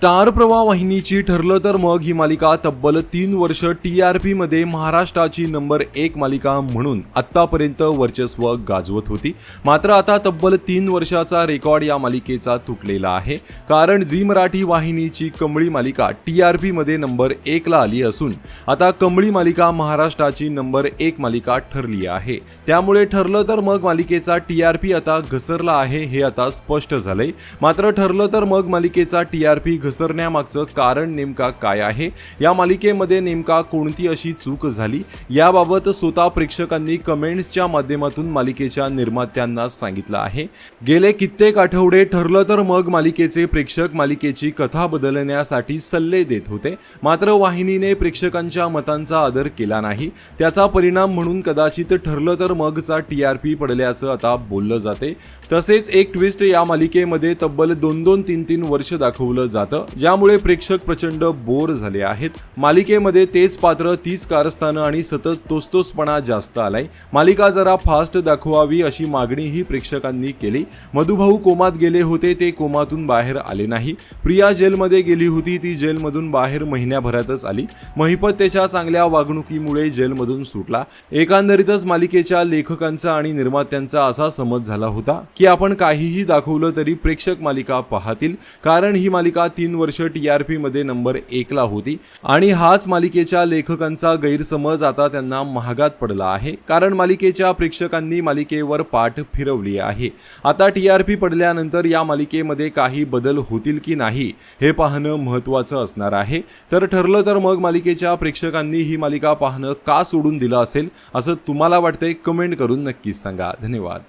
Star प्रवाह वाहिनीची ठरलं तर मग ही मालिका तब्बल 3 वर्ष TRP मध्ये महाराष्ट्राची नंबर 1 मालिका म्हणून आत्तापर्यंत वर्चस्व गाजवत होती। मात्र आता तब्बल 3 वर्षाचा रेकॉर्ड या मालिकेचा तुटलेला आहे, कारण झी मराठी वाहिनीची कमळी मालिका TRP मध्ये नंबर 1 ला आली असून आता कमळी मालिका महाराष्ट्राची नंबर 1 मालिका ठरली आहे। त्यामुळे ठरलं तर मग मालिकेचा TRP आता घसरला आहे हे आता स्पष्ट झालंय। मात्र ठरलं तर मग मालिकेचा TRP घसरण्यामागचं कारण नेमका काय आहे, या मालिकेमध्ये नेमका कोणती अशी चूक झाली, याबाबत स्वतः प्रेक्षकांनी कमेंट्सच्या माध्यमातून मालिकेच्या निर्मात्यांना सांगितलं आहे। गेले कित्येक आठवडे ठरलं तर मग मालिकेचे प्रेक्षक मालिकेची कथा बदलण्यासाठी सल्ले देत होते, मात्र वाहिनीने प्रेक्षकांच्या मतांचा आदर केला नाही। त्याचा परिणाम म्हणून कदाचित ठरलं तर मगचा TRP पडल्याचं आता बोललं जाते। तसेच एक ट्विस्ट या मालिकेमध्ये तब्बल 2-3 वर्ष दाखवलं जातं, ज्यामुळे प्रेक्षक प्रचंड बोर झाले आहेत। मालिकेमध्ये तेच पात्र, तीच कारस्थानं आणि सतत तोच-तोचपणा जास्त आलाय। मालिका जरा फास्ट दाखवावी अशी मागणीही प्रेक्षकांनी केली। मधुभाऊ कोमात गेले होते, ते कोमातून बाहेर आले नाही। प्रिया जेलमध्ये गेली होती, ती जेलमधून बाहेर महिन्याभरातच आली। महिपत त्याच्या चांगल्या वागणुकीमुळे जेलमधून सुटला। एकंदरीतच मालिकेच्या लेखकांचा आणि निर्मात्यांचा असा समज झाला होता की आपण काहीही दाखवलं तरी प्रेक्षक मालिका पाहतील, कारण ही मालिका 3 वर्ष TRP मध्ये नंबर 1 ला होती आणि हाच मालिकेच्या लेखकांचा गैरसमज आता त्यांना महागात पडला आहे, कारण मालिकेच्या प्रेक्षकांनी मालिकेवर पाठ फिरवली आहे। आता TRP पडल्यानंतर या मालिकेमध्ये काही बदल होतील की नाही हे पाहणं महत्त्वाचं असणार आहे। तर ठरलं तर मग मालिकेच्या प्रेक्षकांनी ही मालिका पाहणं का सोडून दिलं असेल असं तुम्हाला वाटतंय, कमेंट करून नक्कीच सांगा। धन्यवाद।